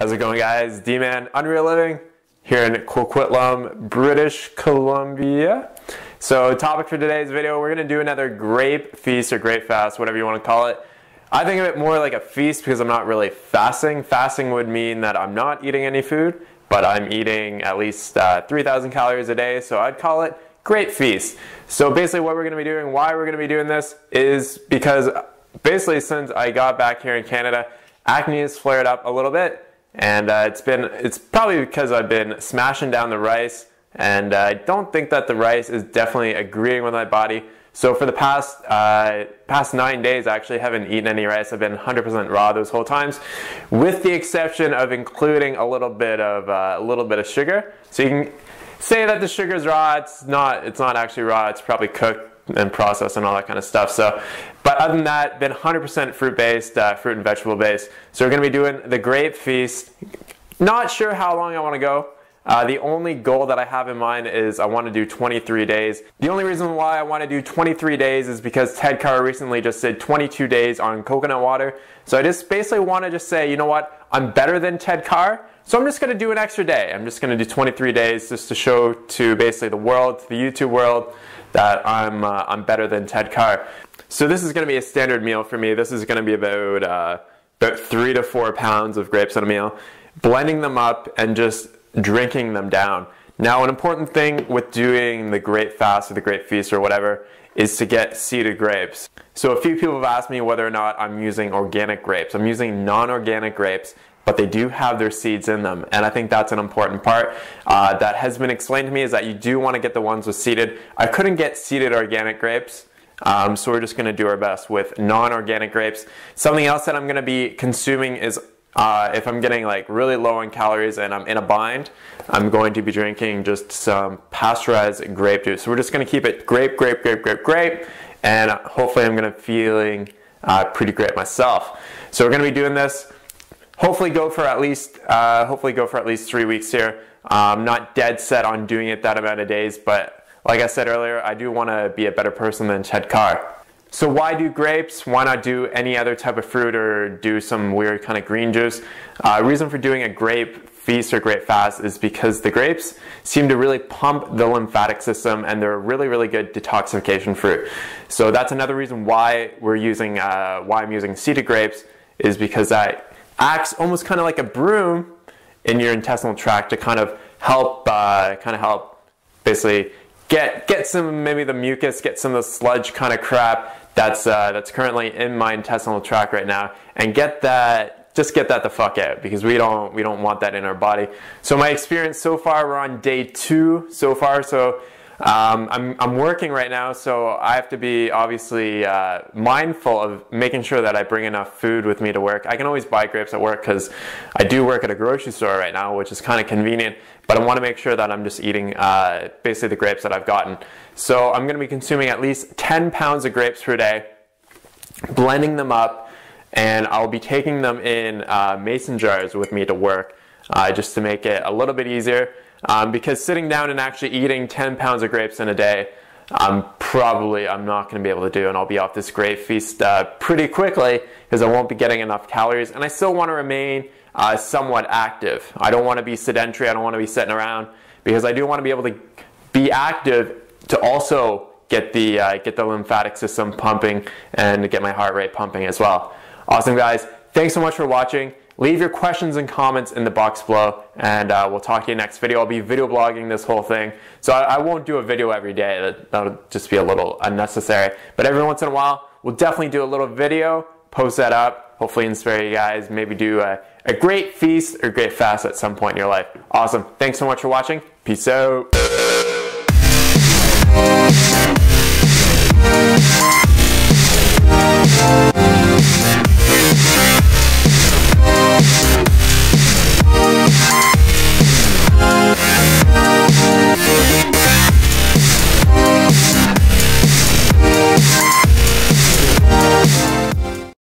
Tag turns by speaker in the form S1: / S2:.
S1: How's it going, guys? D-Man, Unreal Living, here in Coquitlam, British Columbia. So topic for today's video, we're going to do another grape feast or grape fast, whatever you want to call it. I think of it more like a feast because I'm not really fasting. Fasting would mean that I'm not eating any food, but I'm eating at least 3,000 calories a day, so I'd call it grape feast. So basically what we're going to be doing, why we're going to be doing this, is because basically since I got back here in Canada, acne has flared up a little bit. And it's probably because I've been smashing down the rice, and I don't think that the rice is definitely agreeing with my body. So for the past 9 days, I actually haven't eaten any rice. I've been 100% raw those whole times, with the exception of including a little bit of sugar. So you can say that the sugar is raw. It's not actually raw. It's probably cooked and processed and all that kind of stuff. So, but other than that, been 100% fruit-based, fruit and vegetable-based. So we're going to be doing the grape feast. Not sure how long I want to go. The only goal that I have in mind is I want to do 23 days. The only reason why I want to do 23 days is because Ted Carr recently just did 22 days on coconut water. So I just basically want to just say, you know what, I'm better than Ted Carr. So I'm just going to do an extra day. I'm just going to do 23 days just to show to basically the world, to the YouTube world, that I'm better than Ted Carr. So this is going to be a standard meal for me. This is going to be about 3 to 4 pounds of grapes in a meal, blending them up and just drinking them down. Now, an important thing with doing the grape fast or the grape feast or whatever is to get seeded grapes. So a few people have asked me whether or not I'm using organic grapes. I'm using non-organic grapes, but they do have their seeds in them. And I think that's an important part that has been explained to me, is that you do want to get the ones with seeded. I couldn't get seeded organic grapes, so we're just going to do our best with non-organic grapes. Something else that I'm going to be consuming is if I'm getting like really low on calories and I'm in a bind, I'm going to be drinking just some pasteurized grape juice. So we're just going to keep it grape, and hopefully I'm going to feeling pretty great myself. So we're going to be doing this. Hopefully go for at least 3 weeks here. I'm not dead set on doing it that amount of days, but like I said earlier, I do want to be a better person than Ted Carr. So why do grapes? Why not do any other type of fruit or do some weird kind of green juice? Reason for doing a grape feast or grape fast is because the grapes seem to really pump the lymphatic system, and they're a really, really good detoxification fruit. So that's another reason why I'm using seeded grapes, is because that acts almost kind of like a broom in your intestinal tract to kind of help basically get some, maybe the mucus, get some of the sludge kind of crap that's currently in my intestinal tract right now, and just get that the fuck out, because we don't want that in our body. So my experience so far, we're on day 2 so far. So I'm working right now, so I have to be obviously mindful of making sure that I bring enough food with me to work. I can always buy grapes at work because I do work at a grocery store right now, which is kind of convenient, but I want to make sure that I'm just eating basically the grapes that I've gotten. So I'm going to be consuming at least 10 pounds of grapes per day, blending them up, and I'll be taking them in mason jars with me to work just to make it a little bit easier. Because sitting down and actually eating 10 pounds of grapes in a day, I'm not going to be able to do, and I'll be off this grape feast pretty quickly because I won't be getting enough calories, and I still want to remain somewhat active. I don't want to be sedentary. I don't want to be sitting around, because I do want to be able to be active to also get the lymphatic system pumping and to get my heart rate pumping as well. Awesome, guys. Thanks so much for watching. Leave your questions and comments in the box below, and we'll talk to you next video. I'll be video blogging this whole thing, so I won't do a video every day. That'll just be a little unnecessary. But every once in a while, we'll definitely do a little video, post that up, hopefully inspire you guys, maybe do a great feast or great fast at some point in your life. Awesome. Thanks so much for watching. Peace out.